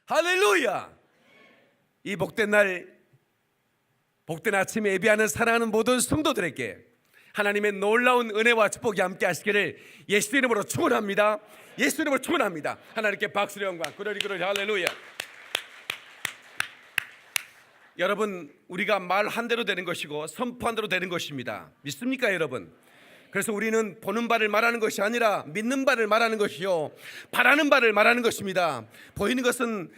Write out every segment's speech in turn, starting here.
할렐루야. 이 복된 날, 복된 아침에 예배하는 사랑하는 모든 성도들에게 하나님의 놀라운 은혜와 축복이 함께 하시기를 예수 이름으로 축원합니다. 예수 이름으로 축원합니다. 하나님께 박수로 영광. 그러리 할렐루야. 여러분, 우리가 말한 대로 되는 것이고 선포한 대로 되는 것입니다. 믿습니까 여러분? 그래서 우리는 보는 바를 말하는 것이 아니라 믿는 바를 말하는 것이요, 바라는 바를 말하는 것입니다. 보이는 것은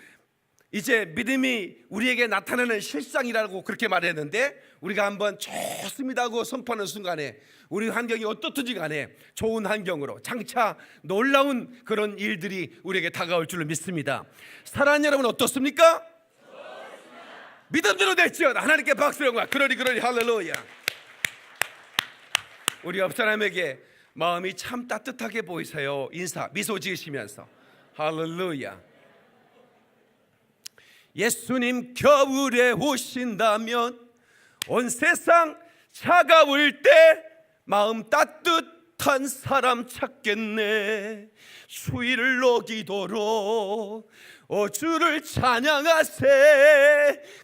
이제 믿음이 우리에게 나타나는 실상이라고 그렇게 말했는데, 우리가 한번 좋습니다 하고 선포하는 순간에 우리 환경이 어떻든지 간에 좋은 환경으로 장차 놀라운 그런 일들이 우리에게 다가올 줄로 믿습니다. 사랑하는 여러분, 어떻습니까? 믿음대로 될지어다. 하나님께 박수 영광. 그러리 할렐루야. 우리 옆 사람에게 마음이 참 따뜻하게 보이세요. 인사, 미소 지으시면서 할렐루야. 예수님 겨울에 오신다면 온 세상 차가울 때 마음 따뜻한 사람 찾겠네. 수일로 기도로 주를 찬양하세.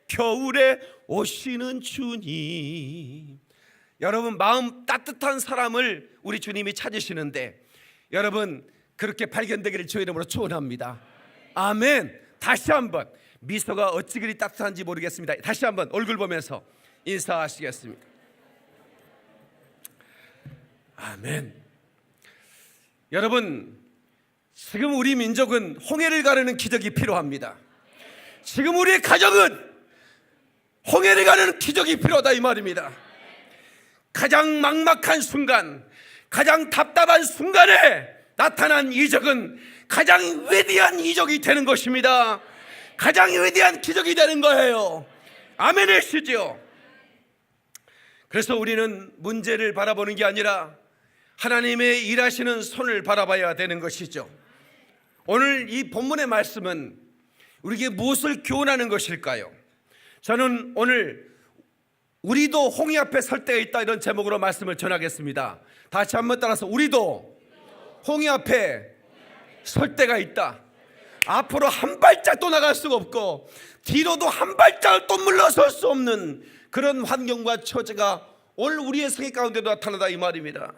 겨울에 오시는 주님. 여러분, 마음 따뜻한 사람을 우리 주님이 찾으시는데, 여러분 그렇게 발견되기를 주의 이름으로 축원합니다. 아멘. 다시 한번, 미소가 어찌 그리 따뜻한지 모르겠습니다. 다시 한번 얼굴 보면서 인사하시겠습니다. 아멘. 여러분, 지금 우리 민족은 홍해를 가르는 기적이 필요합니다. 지금 우리의 가정은 홍해를 가르는 기적이 필요하다 이 말입니다. 가장 막막한 순간, 가장 답답한 순간에 나타난 이적은 가장 위대한 이적이 되는 것입니다. 가장 위대한 기적이 되는 거예요. 아멘이시죠? 그래서 우리는 문제를 바라보는 게 아니라 하나님의 일하시는 손을 바라봐야 되는 것이죠. 오늘 이 본문의 말씀은 우리에게 무엇을 교훈하는 것일까요? 저는 오늘 우리도 홍해 앞에 설 때가 있다, 이런 제목으로 말씀을 전하겠습니다. 다시 한번 따라서, 우리도 홍해 앞에 설 때가 있다. 앞으로 한 발짝도 나갈 수가 없고 뒤로도 한 발짝 또 물러설 수 없는 그런 환경과 처지가 오늘 우리의 생애 가운데도 나타나다 이 말입니다.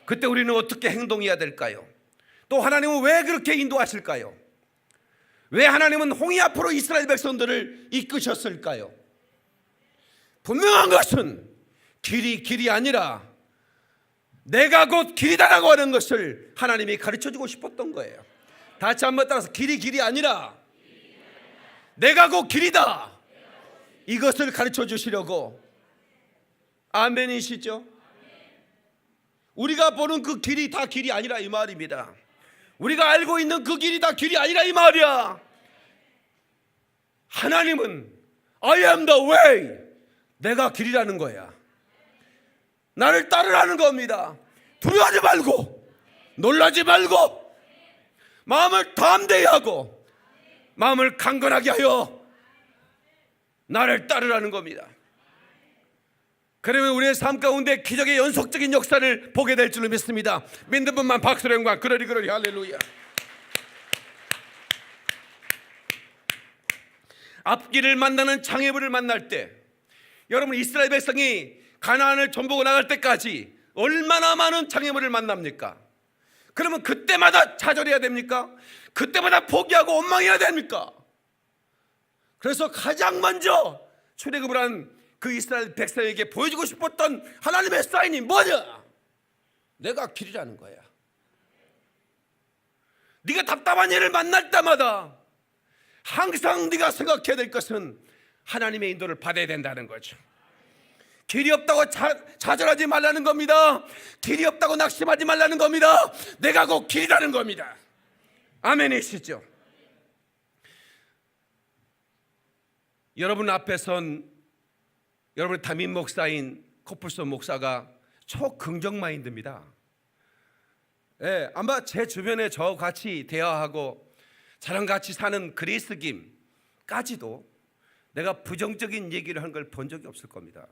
그때 우리는 어떻게 행동해야 될까요? 또 하나님은 왜 그렇게 인도하실까요? 왜 하나님은 홍해 앞으로 이스라엘 백성들을 이끄셨을까요? 분명한 것은 길이 아니라 내가 곧 길이다라고 하는 것을 하나님이 가르쳐주고 싶었던 거예요. 다시 한번 따라서, 길이 아니라 내가 곧 길이다, 이것을 가르쳐 주시려고. 아멘이시죠? 우리가 보는 그 길이 다 길이 아니라 이 말입니다. 우리가 알고 있는 그 길이 다 길이 아니라 이 말이야. 하나님은 I am the way, 내가 길이라는 거야. 나를 따르라는 겁니다. 두려워하지 말고, 놀라지 말고, 마음을 담대히 하고 마음을 강건하게 하여 나를 따르라는 겁니다. 그러면 우리의 삶 가운데 기적의 연속적인 역사를 보게 될 줄로 믿습니다. 믿는 분만 박수로 영광. 그러리 할렐루야. 앞길을 만나는 장애물을 만날 때, 여러분 이스라엘 백성이 가나안을 전보고 나갈 때까지 얼마나 많은 장애물을 만납니까? 그러면 그때마다 좌절해야 됩니까? 그때마다 포기하고 원망해야 됩니까? 그래서 가장 먼저 출애굽을 한 그 이스라엘 백성에게 보여주고 싶었던 하나님의 사인이 뭐냐? 내가 길이라는 거야. 네가 답답한 일을 만날 때마다 항상 네가 생각해야 될 것은 하나님의 인도를 받아야 된다는 거죠. 길이 없다고 좌절하지 말라는 겁니다. 길이 없다고 낙심하지 말라는 겁니다. 내가 곧 길이라는 겁니다. 아멘이시죠? 여러분 앞에 선 여러분의 담임 목사인 코플슨 목사가 초긍정 마인드입니다. 아마 제 주변에 저와 같이 대화하고 저랑 같이 사는 그리스 김까지도 내가 부정적인 얘기를 한 걸 본 적이 없을 겁니다.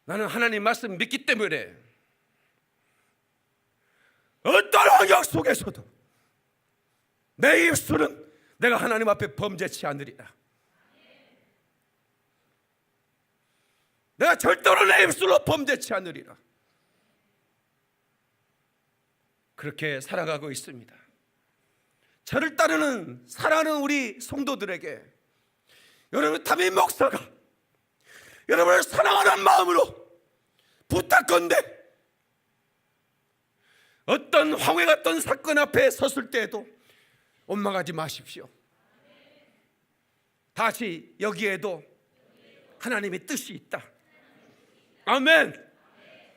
나는 하나님 말씀 믿기 때문에 어떤 환경 속에서도 내 입술은 내가 하나님 앞에 범죄치 않으리라. 내가 절대로 내 입술로 범죄치 않으리라. 그렇게 살아가고 있습니다. 저를 따르는 사랑하는 우리 성도들에게 여러분, 담임 목사가 여러분을 사랑하는 마음으로 부탁건대, 어떤 황해 같던 사건 앞에 섰을 때에도 원망하지 마십시오. 다시 여기에도 하나님의 뜻이 있다. 아멘.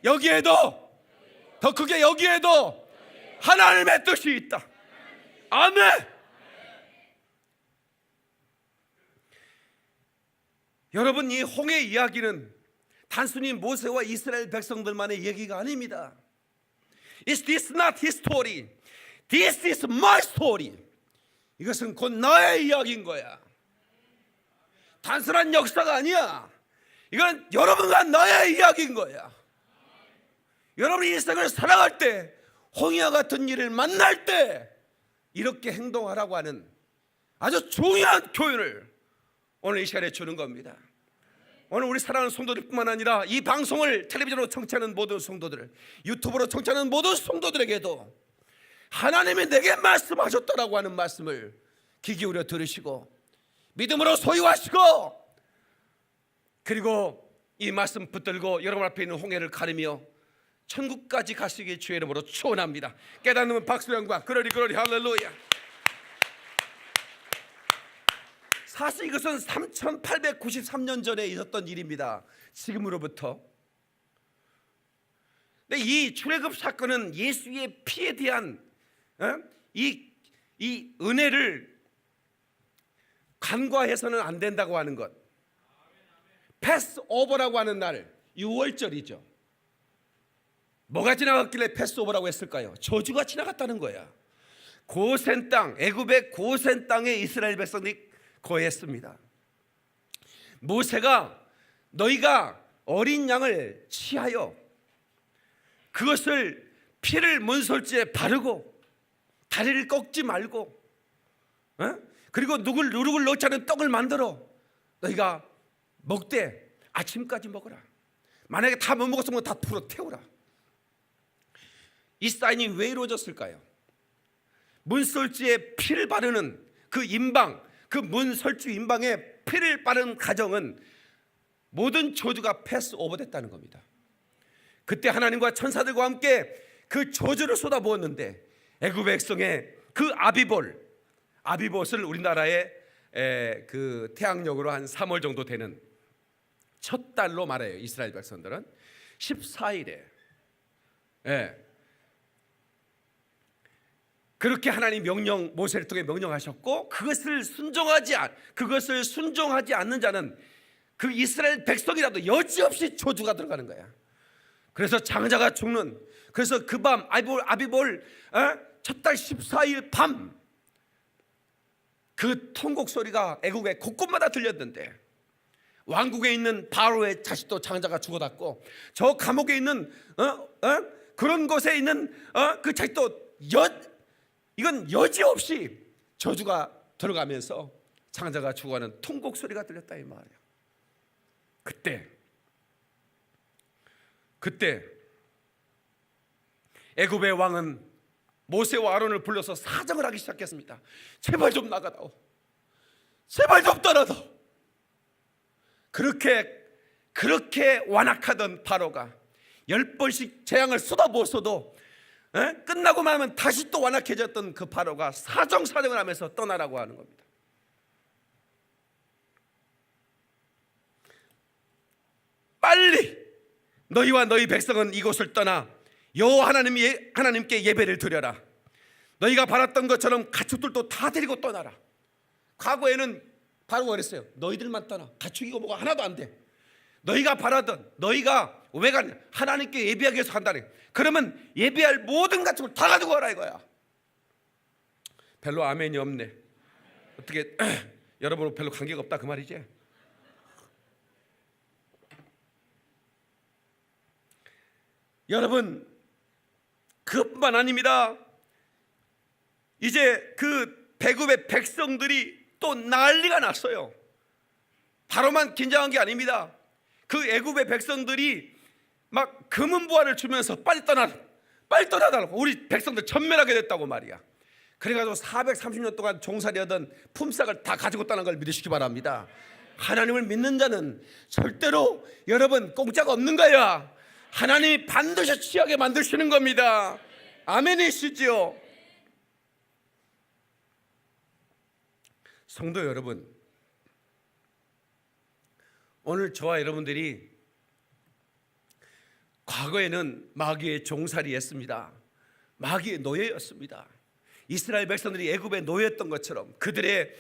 여기에도, 더 크게 여기에도 하나님의 뜻이 있다. 아멘. 여러분, 이 홍해 이야기는 단순히 모세와 이스라엘 백성들만의 얘기가 아닙니다. This is not his story. This is my story. 이것은 곧 나의 이야기인 거야. 단순한 역사가 아니야. 이건 여러분과 나의 이야기인 거야. 여러분이 인생을 살아갈 때, 홍해와 같은 일을 만날 때 이렇게 행동하라고 하는 아주 중요한 교훈을 오늘 이 시간에 주는 겁니다. 오늘 우리 사랑하는 성도들뿐만 아니라 이 방송을 텔레비전으로 청취하는 모든 성도들, 유튜브로 청취하는 모든 성도들에게도 하나님이 내게 말씀하셨다라고 하는 말씀을 귀 기울여 들으시고 믿음으로 소유하시고, 그리고 이 말씀 붙들고 여러분 앞에 있는 홍해를 가르며 천국까지 가시기 주의 이름으로 축원합니다. 깨닫는 박수 영광. 그러리 할렐루야. 사실 이것은 3893년 전에 있었던 일입니다. 지금으로부터. 근데 이 출애굽 사건은 예수의 피에 대한 이 은혜를 간과해서는 안 된다고 하는 것. 패스오버라고 하는 날, 6월절이죠. 뭐가 지나갔길래 패스오버라고 했을까요? 저주가 지나갔다는 거야. 고센 땅, 애굽의 고센 땅에 이스라엘 백성들이 거했습니다. 모세가 너희가 어린 양을 취하여 그것을 피를 문설주에 바르고 다리를 꺾지 말고, 그리고 누룩을 넣지 않은 떡을 만들어 너희가 먹되 아침까지 먹어라. 만약에 다 못 먹었으면 다 풀어 태우라. 이 사인이 왜 이루어졌을까요? 문설주에 피를 바르는 그 인방, 그 문설주 인방에 피를 바른 가정은 모든 저주가 패스오버 됐다는 겁니다. 그때 하나님과 천사들과 함께 그 저주를 쏟아부었는데 애굽 백성의 그 아비봇을 우리나라의 그 태양력으로 한 3월 정도 되는 첫 달로 말해요. 이스라엘 백성들은 14일에 그렇게 하나님 명령, 모세를 통해 명령하셨고, 그것을 순종하지 않는 자는 그 이스라엘 백성이라도 여지없이 저주가 들어가는 거야. 그래서 장자가 죽는, 그래서 그 밤 아비볼 첫 달 14일 밤 그 통곡 소리가 애국의 곳곳마다 들렸는데, 왕국에 있는 바로의 자식도 장자가 죽어갔고, 저 감옥에 있는 그런 곳에 있는 그 자식도 이건 여지없이 저주가 들어가면서 장자가 죽어가는 통곡 소리가 들렸다 이 말이에요. 그때 애굽의 왕은 모세와 아론을 불러서 사정을 하기 시작했습니다. 제발 좀 나가다오. 제발 좀 떠나다오. 그렇게 완악하던 바로가 10번씩 재앙을 쏟아부었어도 끝나고 말하면 다시 또 완악해졌던 그 바로가 사정을 하면서 떠나라고 하는 겁니다. 빨리 너희와 너희 백성은 이곳을 떠나 여호와 하나님께 예배를 드려라. 너희가 바랐던 것처럼 가축들도 다 데리고 떠나라. 과거에는 바로가 그랬어요. 너희들만 떠나. 가축이고 뭐가 하나도 안 돼. 너희가 바라던, 너희가 왜 가냐? 하나님께 예배하기 위해서 간다네. 그러면 예배할 모든 가축을 다 가지고 가라 이거야. 별로 아멘이 없네. 어떻게 여러분 별로 관계가 없다 그 말이지? 여러분, 그것뿐만 아닙니다. 이제 그 배굽의 백성들이 또 난리가 났어요. 바로만 긴장한 게 아닙니다. 그 애굽의 백성들이 막 금은보화를 주면서 빨리 떠나달라고, 우리 백성들 전멸하게 됐다고 말이야. 그래가지고 430년 동안 종살이하던 품삯을 다 가지고 떠난 걸 믿으시기 바랍니다. 하나님을 믿는 자는 절대로 여러분 공짜가 없는 거야. 하나님이 반드시 취하게 만드시는 겁니다. 아멘이시죠? 성도 여러분, 오늘 저와 여러분들이 과거에는 마귀의 종살이였습니다. 마귀의 노예였습니다. 이스라엘 백성들이 애굽의 노예였던 것처럼 그들의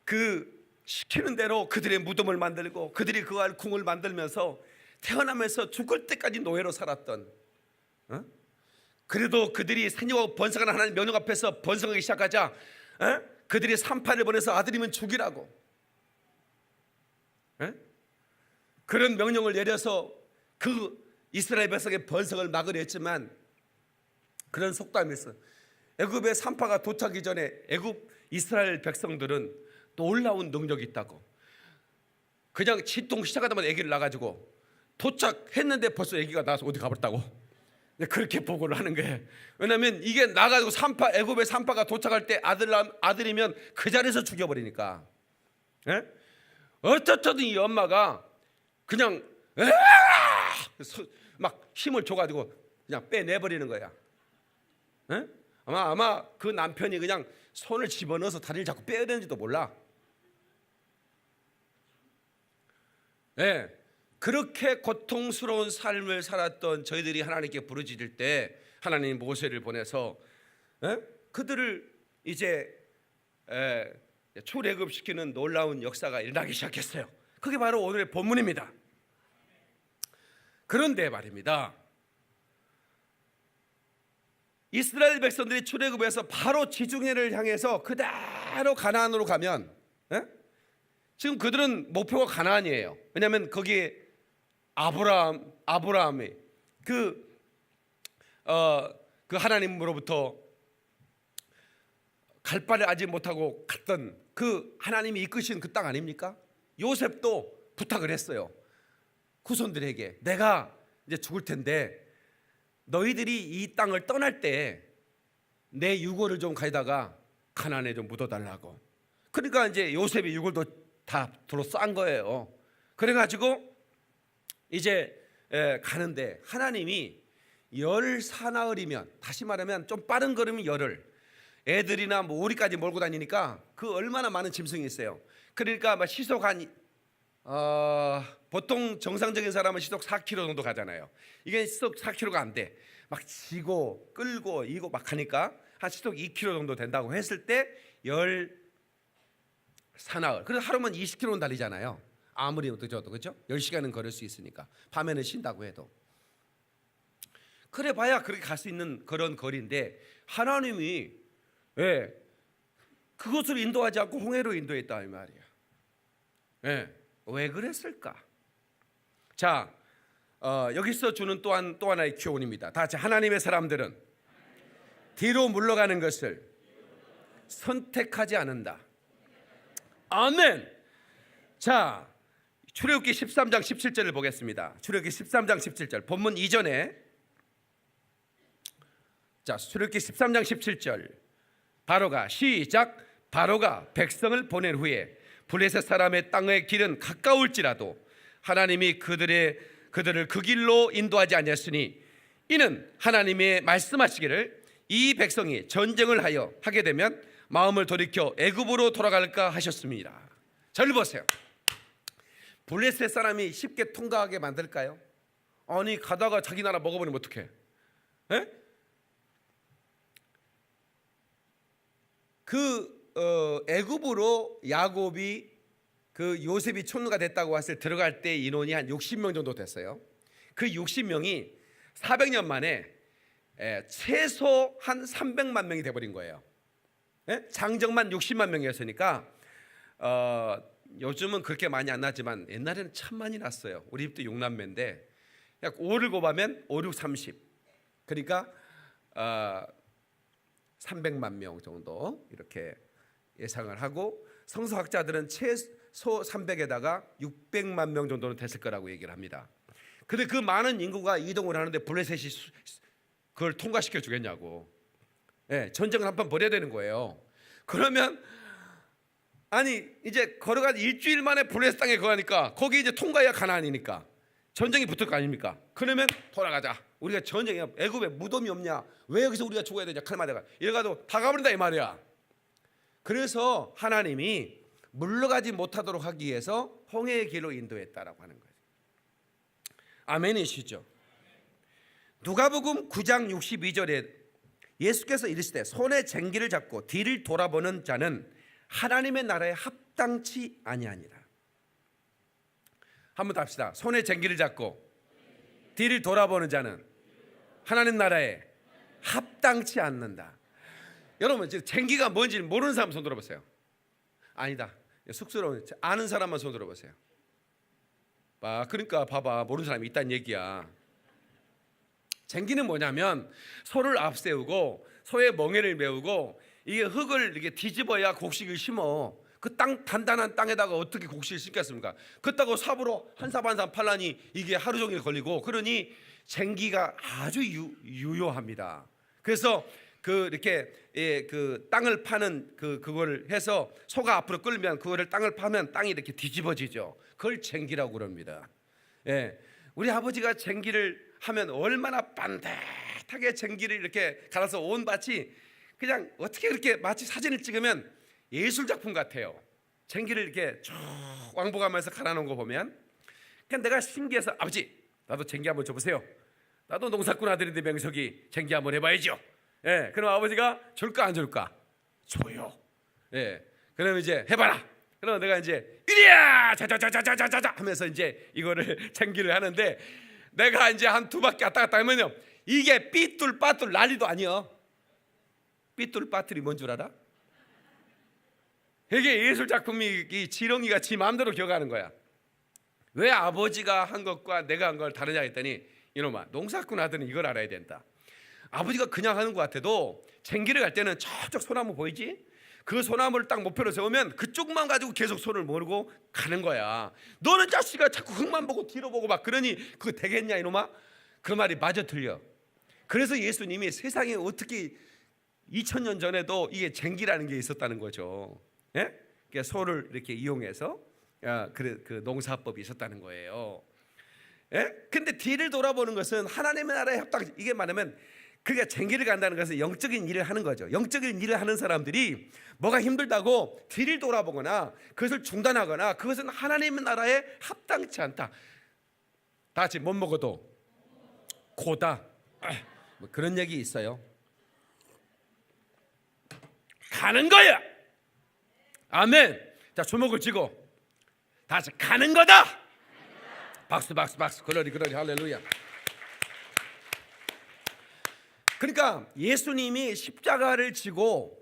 그 시키는 대로 그들의 무덤을 만들고 그들이 그 알 궁을 만들면서 태어나면서 죽을 때까지 노예로 살았던, 그래도 그들이 생육하고 번성하는 하나님 명령 앞에서 번성하기 시작하자 그들이 산파를 보내서 아들이면 죽이라고 그런 명령을 내려서 그 이스라엘 백성의 번성을 막으려 했지만, 그런 속담에서 애굽의 산파가 도착하기 전에 애굽 이스라엘 백성들은 놀라운 능력이 있다고, 그냥 진통 시작하자마자 아기를 낳아가지고 도착했는데 벌써 아기가 나와서 어디 가버렸다고 그렇게 보고를 하는 거예요. 왜냐하면 이게 나가지고 애굽의 산파가 도착할 때 아들이면 그 자리에서 죽여버리니까. 어떻든 이 엄마가 그냥 막 힘을 줘가지고 그냥 빼내버리는 거야. 아마 그 남편이 그냥 손을 집어넣어서 다리를 자꾸 빼야 되는지도 몰라. 그렇게 고통스러운 삶을 살았던 저희들이 하나님께 부르짖을 때 하나님 모세를 보내서 그들을 이제 출애굽시키는 놀라운 역사가 일어나기 시작했어요. 그게 바로 오늘의 본문입니다. 그런데 말입니다, 이스라엘 백성들이 출애굽에서 바로 지중해를 향해서 그대로 가나안으로 가면, 지금 그들은 목표가 가나안이에요. 왜냐하면 거기에 아브라함이 그 하나님으로부터 갈 바를 알지 못하고 갔던 그 하나님이 이끄신 그 땅 아닙니까? 요셉도 부탁을 했어요. 후손들에게 내가 이제 죽을 텐데 너희들이 이 땅을 떠날 때 내 유골을 좀 가져다가 가나안에 좀 묻어달라고. 그러니까 이제 요셉이 유골도 다 도로 싼 거예요. 그래가지고 이제 가는데 하나님이 열 사나흘이면, 다시 말하면 좀 빠른 걸음이 열흘, 애들이나 뭐 오리까지 몰고 다니니까 그 얼마나 많은 짐승이 있어요. 그러니까 막 시속 한 보통 정상적인 사람은 시속 4km 정도 가잖아요. 이게 시속 4km가 안 돼. 막 지고 끌고 이고 막 하니까 한 시속 2km 정도 된다고 했을 때 열 사나흘. 그래서 하루면 20km는 달리잖아요. 아무리 늦어도, 그렇죠? 10시간은 걸을 수 있으니까, 밤에는 쉰다고 해도. 그래 봐야 그렇게 갈 수 있는 그런 거리인데 하나님이 그것을 인도하지 않고 홍해로 인도했다 이 말이야. 왜 그랬을까? 자, 여기서 주는 또 하나의 교훈입니다. 다 같이, 하나님의 사람들은 뒤로 물러가는 것을 선택하지 않는다. 아멘. 자, 출애굽기 13장 17절을 보겠습니다. 출애굽기 13장 17절 본문 이전에, 자, 출애굽기 13장 17절 바로가 시작. 바로가 백성을 보낸 후에 블레셋 사람의 땅의 길은 가까울지라도 하나님이 그들을 그 길로 인도하지 아니하였으니 이는 하나님의 말씀하시기를 이 백성이 전쟁을 하게 되면 마음을 돌이켜 애굽으로 돌아갈까 하셨습니다. 잘 보세요. 블레셋 사람이 쉽게 통과하게 만들까요? 아니 가다가 자기 나라 먹어버리면 어떡해? 애굽으로 야곱이 그 요셉이 총리가 됐다고 했을 때 들어갈 때 인원이 한 60명 정도 됐어요. 그 60명이 400년 만에 최소 한 300만 명이 돼버린 거예요. 장정만 60만 명이었으니까 요즘은 그렇게 많이 안 나지만 옛날에는 참 많이 났어요. 우리 집도 6남매인데 약 5를 곱하면 5, 6, 30. 그러니까 300만 명 정도 이렇게 예상을 하고, 성서학자들은 최소 300에다가 600만 명 정도는 됐을 거라고 얘기를 합니다. 근데 그 많은 인구가 이동을 하는데 블레셋이 그걸 통과시켜 주겠냐고. 전쟁을 한판 벌여야 되는 거예요. 그러면 아니 이제 걸어가 일주일 만에 블레셋 땅에 거하니까 거기 이제 통과해야 가나안이니까 전쟁이 붙을 거 아닙니까? 그러면 돌아가자. 우리가 전쟁이야. 애굽에 무덤이 없냐? 왜 여기서 우리가 죽어야 되냐? 칼마다가 이래가도 다 가버린다 이 말이야. 그래서 하나님이 물러가지 못하도록 하기 위해서 홍해의 길로 인도했다라고 하는 거예요. 아멘이시죠? 누가복음 9장 62절에 예수께서 이르시되 손에 쟁기를 잡고 뒤를 돌아보는 자는 하나님의 나라에 합당치 아니하니라. 한번 더 합시다. 손에 쟁기를 잡고 뒤를 돌아보는 자는 하나님 나라에 합당치 않는다. 여러분 지금 쟁기가 뭔지 모르는 사람 손 들어보세요. 아니다. 쑥스러운 아는 사람만 손 들어보세요. 그러니까 봐봐, 모르는 사람이 있다는 얘기야. 쟁기는 뭐냐면 소를 앞세우고 소의 멍에를 메우고 이게 흙을 이렇게 뒤집어야 곡식을 심어. 그 땅 단단한 땅에다가 어떻게 곡식을 심겠습니까? 그렇다고 삽으로 한 삽 한 삽 팔라니 이게 하루 종일 걸리고, 그러니 쟁기가 아주 유효합니다. 그래서 이렇게 그 땅을 파는 그걸 해서 소가 앞으로 끌면 그거를 땅을 파면 땅이 이렇게 뒤집어지죠. 그걸 쟁기라고 그럽니다. 우리 아버지가 쟁기를 하면 얼마나 반듯하게 쟁기를 이렇게 갈아서 온 밭이 그냥 어떻게 그렇게 마치 사진을 찍으면 예술 작품 같아요. 쟁기를 이렇게 쭉 왕복하면서 갈아놓은 거 보면, 그냥 내가 신기해서 아버지 나도 쟁기 한번 줘보세요. 나도 농사꾼 아들인데 명석이 쟁기 한번 해봐야죠. 그럼 아버지가 줄까 안 줄까? 줘요. 그럼 이제 해봐라. 그럼 내가 이제 이리야 자자자자자자자 하면서 이제 이거를 쟁기를 하는데, 내가 이제 한 두 바퀴 왔다 갔다 하면요 이게 삐뚤빠뚤 난리도 아니야. 삐뚤빠뚤이 뭔 줄 알아? 이게 예술 작품이 이 지렁이가 지 마음대로 기어가는 거야. 왜 아버지가 한 것과 내가 한 걸 다르냐 했더니, 이놈아 농사꾼 아들은 이걸 알아야 된다. 아버지가 그냥 하는 것 같아도 쟁기를 갈 때는 저쪽 소나무 보이지? 그 소나무를 딱 목표로 세우면 그쪽만 가지고 계속 손을 모으고 가는 거야. 너는 자식아 자꾸 흙만 보고 뒤로 보고 막 그러니 그거 되겠냐 이놈아? 그 말이 맞아 틀려. 그래서 예수님이 세상에 어떻게 2000년 전에도 이게 쟁기라는 게 있었다는 거죠. 그러니까 소를 이렇게 이용해서 그 농사법이 있었다는 거예요. 근데 뒤를 돌아보는 것은 하나님의 나라에 합당. 이게 말하면 그게 쟁기를 간다는 것은 영적인 일을 하는 거죠. 영적인 일을 하는 사람들이 뭐가 힘들다고 뒤를 돌아보거나 그것을 중단하거나 그것은 하나님의 나라에 합당치 않다. 다 같이 못 먹어도 고다. 뭐 그런 얘기 있어요. 가는 거야. 아멘. 자, 주먹을 쥐고 다 같이 가는 거다. 박수 박수 박수. 글로리 글로리 할렐루야. 그러니까 예수님이 십자가를 지고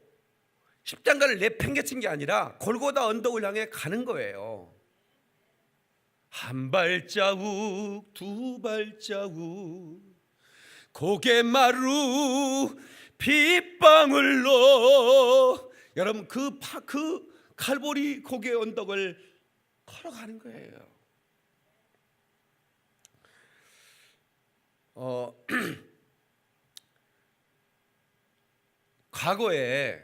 십자가를 내팽개친 게 아니라 골고다 언덕을 향해 가는 거예요. 한 발자국 두 발자국 고개마루 빗방울로, 여러분 그 칼보리 고개 언덕을 걸어가는 거예요. 과거에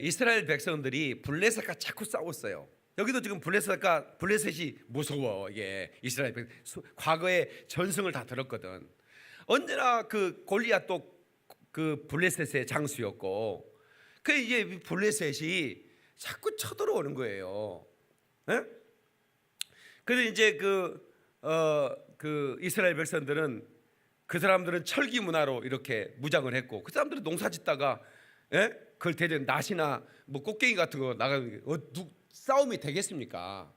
이스라엘 백성들이 블레셋과 자꾸 싸웠어요. 여기도 지금 블레셋이 무서워. 이게 이스라엘 백성 과거에 전승을 다 들었거든. 언제나 그 골리앗도 그 블레셋의 장수였고, 그 이제 블레셋이 자꾸 쳐들어오는 거예요. 그래서 이제 그 이스라엘 백성들은 그 사람들은 철기 문화로 이렇게 무장을 했고, 그 사람들은 농사짓다가 그걸 대전 낫이나 뭐 꽃갱이 같은 거 나가는 싸움이 되겠습니까?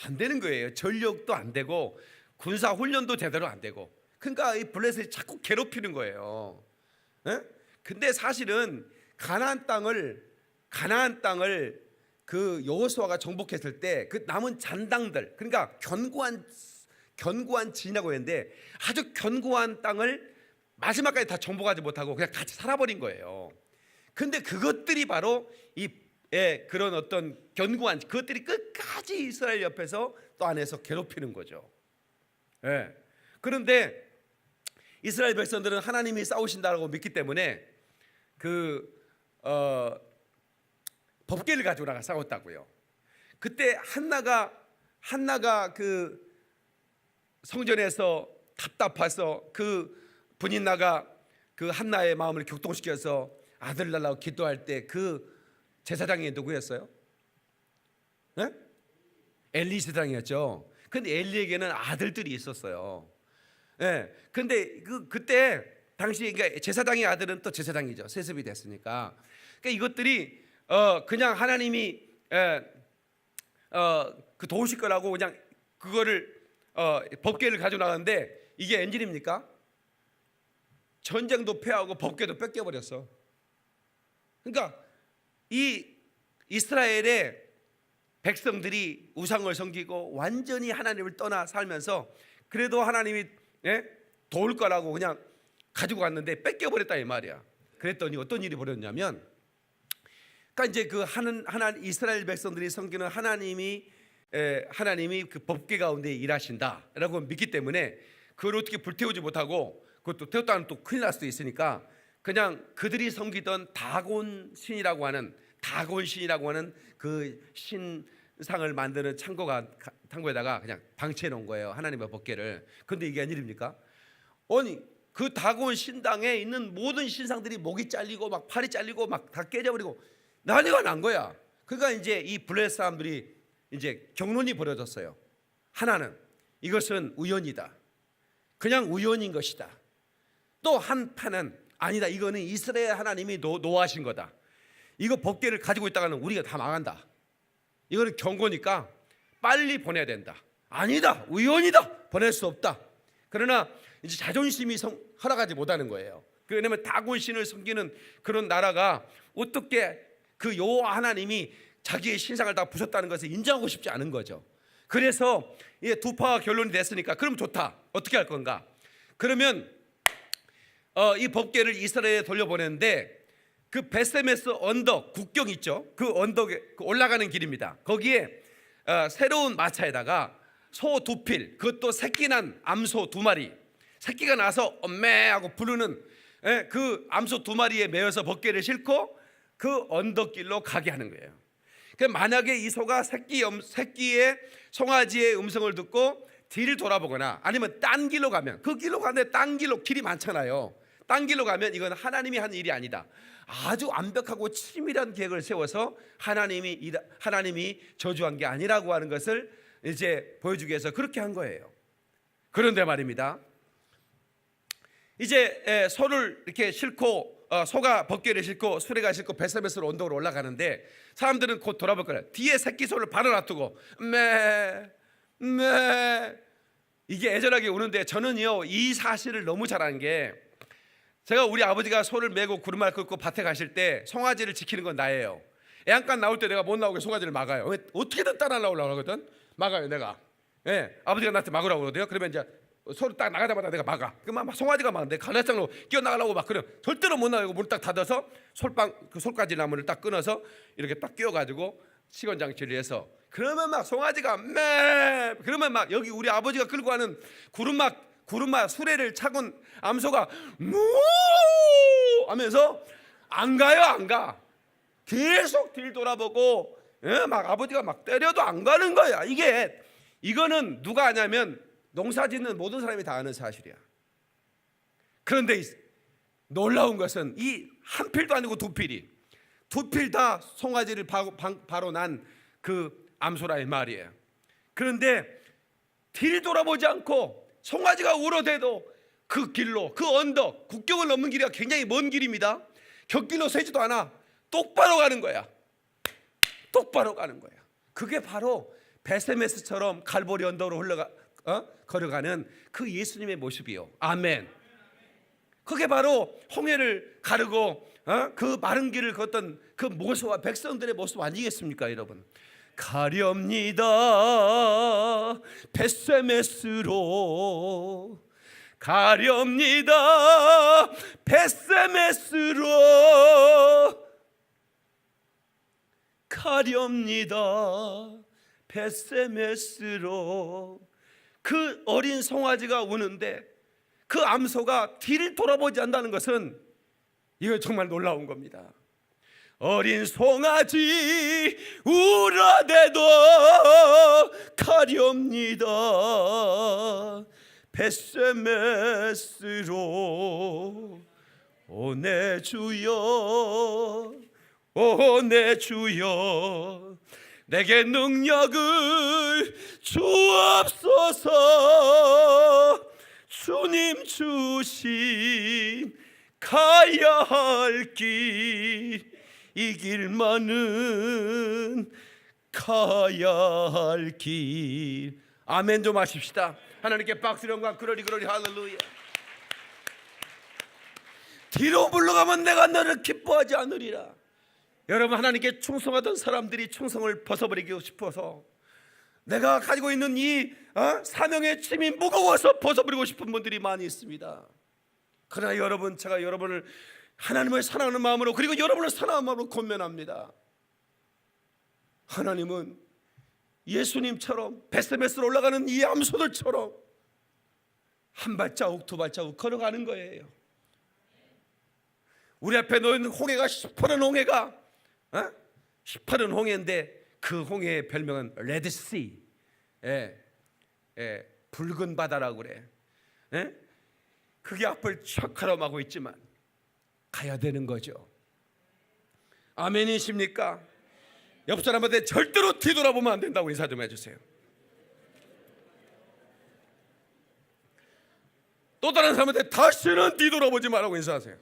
안 되는 거예요. 전력도 안 되고 군사 훈련도 제대로 안 되고. 그러니까 이 블레셋이 자꾸 괴롭히는 거예요. 근데 사실은 가나안 땅을 그 여호수아가 정복했을 때 그 남은 잔당들, 그러니까 견고한 진이라고 했는데 아주 견고한 땅을 마지막까지 다 정복하지 못하고 그냥 같이 살아버린 거예요. 근데 그것들이 바로 그런 어떤 견고한 그것들이 끝까지 이스라엘 옆에서 또 안에서 괴롭히는 거죠. 예. 그런데 이스라엘 백성들은 하나님이 싸우신다고 믿기 때문에 법궤를 가지고 나가 싸웠다고요. 그때 한나가 그 성전에서 답답해서 그 분인나가 그 한나의 마음을 격동시켜서 아들 달라고 기도할 때 그 제사장이 누구였어요? 네? 엘리 제사장이었죠. 근데 엘리에게는 아들들이 있었어요. 예. 근데 그때 당시 그러니까 제사장의 아들은 또 제사장이죠. 세습이 됐으니까. 그러니까 이것들이 그냥 하나님이 그 도우실 거라고 그냥 그거를 법궤를 가지고 나갔는데 이게 엔진입니까? 전쟁도 패하고 법궤도 뺏겨버렸어. 그러니까 이 이스라엘의 백성들이 우상을 섬기고 완전히 하나님을 떠나 살면서 그래도 하나님이 도울 거라고 그냥 가지고 갔는데 뺏겨버렸다 이 말이야. 그랬더니 어떤 일이 벌어졌냐면, 그러니까 이제 그 이스라엘 백성들이 섬기는 하나님이 그 법궤 가운데 일하신다라고 믿기 때문에 그걸 어떻게 불태우지 못하고, 그것도 태웠다는 또 큰일 날 수도 있으니까 그냥 그들이 섬기던 다곤 신이라고 하는 그 신상을 만드는 창고에다가 그냥 방치해 놓은 거예요, 하나님의 법궤를. 근데 이게 웬일입니까? 아니 그 다곤 신당에 있는 모든 신상들이 목이 잘리고 막 팔이 잘리고 막 다 깨져버리고 난리가 난 거야. 그러니까 이제 이 블레셋 사람들이 이제 경론이 벌어졌어요. 하나는 이것은 우연이다, 그냥 우연인 것이다. 또 한편은 아니다, 이거는 이스라엘 하나님이 노하신 거다. 이거 법궤를 가지고 있다가는 우리가 다 망한다. 이거는 경고니까 빨리 보내야 된다. 아니다, 우연이다, 보낼 수 없다. 그러나 이제 자존심이 허락하지 못하는 거예요. 왜냐하면 다곤 신을 섬기는 그런 나라가 어떻게 그 여호와 하나님이 자기의 신상을 다 부쉈다는 것을 인정하고 싶지 않은 거죠. 그래서 두 파가 결론이 됐으니까 그럼 좋다, 어떻게 할 건가? 그러면 이 법궤를 이스라엘에 돌려보냈는데 그 베세메스 언덕 국경 있죠. 그 언덕에 올라가는 길입니다. 거기에 새로운 마차에다가 소 2필, 그것도 새끼 난 암소 2마리, 새끼가 나서 엄매 하고 부르는 그 암소 2마리에 매어서 법궤를 싣고 그 언덕길로 가게 하는 거예요. 만약에 이 소가 새끼의 송아지의 음성을 듣고 뒤를 돌아보거나 아니면 딴 길로 가면, 그 길로 가는데 딴 길로 길이 많잖아요. 딴 길로 가면 이건 하나님이 한 일이 아니다. 아주 완벽하고 치밀한 계획을 세워서 하나님이 저주한 게 아니라고 하는 것을 이제 보여주기 위해서 그렇게 한 거예요. 그런데 말입니다, 이제 소를 이렇게 싣고 소가 법궤를 싣고 수레가 싣고 베세메스로 언덕으로 올라가는데 사람들은 곧 돌아볼 거예요. 뒤에 새끼 소를 바로 놔두고 매 이게 애절하게 우는데, 저는요 이 사실을 너무 잘 아는 게, 제가 우리 아버지가 소를 메고 구름알 긁고 밭에 가실 때 송아지를 지키는 건 나예요. 애양간 나올 때 내가 못 나오게 송아지를 막아요. 어떻게든 따라나오려고 하거든. 막아요 내가. 아버지가 나한테 막으라고 그러거든요. 그러면 이제 소를 딱 나가자마자 내가 막아. 그러면 송아지가 막 내 가래장로 끼어나가려고 막 그래. 절대로 못 나가고 문을 딱 닫아서 그 솔가지 나무를 딱 끊어서 이렇게 딱 끼워가지고 시건장치를 해서, 그러면 막 송아지가 그러면 막 여기 우리 아버지가 끌고 가는 구름막 수레를 차곤 암소가 무 하면서 안 가요, 안 가. 계속 뒤를 돌아보고 막 아버지가 막 때려도 안 가는 거야. 이거는 누가 아냐면 농사짓는 모든 사람이 다 아는 사실이야. 그런데 놀라운 것은 이 한 필도 아니고 2필이 2필 다 송아지를 바로 난 그 암소라 이 말이에요. 그런데 뒤를 돌아보지 않고 송아지가 울어대도 그 길로, 그 언덕, 국경을 넘는 길이가 굉장히 먼 길입니다. 곁길로 세지도 않아. 똑바로 가는 거야. 똑바로 가는 거야. 그게 바로 베세메스처럼 갈보리 언덕으로 걸어가는 그 예수님의 모습이요. 아멘. 그게 바로 홍해를 가르고 그 마른 길을 걷던 그 모세와 백성들의 모습 아니겠습니까, 여러분? 가렵니다 베세메스로 가렵니다. 벳세메스로 가렵니다. 벳세메스로. 그 어린 송아지가 우는데 그 암소가 뒤를 돌아보지 않는다는 것은 이거 정말 놀라운 겁니다. 어린 송아지 울어대도 가렵니다. 벳세메스로. 오 내 주여, 오 내 주여, 내게 능력을 주옵소서. 주님 주신 가야 할 길, 이 길만은 가야 할 길. 아멘 좀 하십시다. 하나님께 박수로 영광. 그러리 그러리 할렐루야. 뒤로 물러가면 내가 너를 기뻐하지 않으리라. 여러분, 하나님께 충성하던 사람들이 충성을 벗어버리고 싶어서 내가 가지고 있는 이 사명의 짐이 무거워서 벗어버리고 싶은 분들이 많이 있습니다. 그러나 여러분, 제가 여러분을 하나님을 사랑하는 마음으로, 그리고 여러분을 사랑하는 마음으로 권면합니다. 하나님은 예수님처럼 벳세메스로 올라가는 이 암소들처럼 한 발자국 두 발자국 걸어가는 거예요. 우리 앞에 놓인 홍해가 시퍼런 홍해가 시퍼런 홍해인데 그 홍해의 별명은 레드씨, 붉은 바다라고 그래. 그게 앞을 촥 가로막고 있지만 가야 되는 거죠. 아멘이십니까? 옆 사람한테 절대로 뒤돌아보면 안 된다고 인사 좀 해주세요. 또 다른 사람한테 다시는 뒤돌아보지 말라고 인사하세요.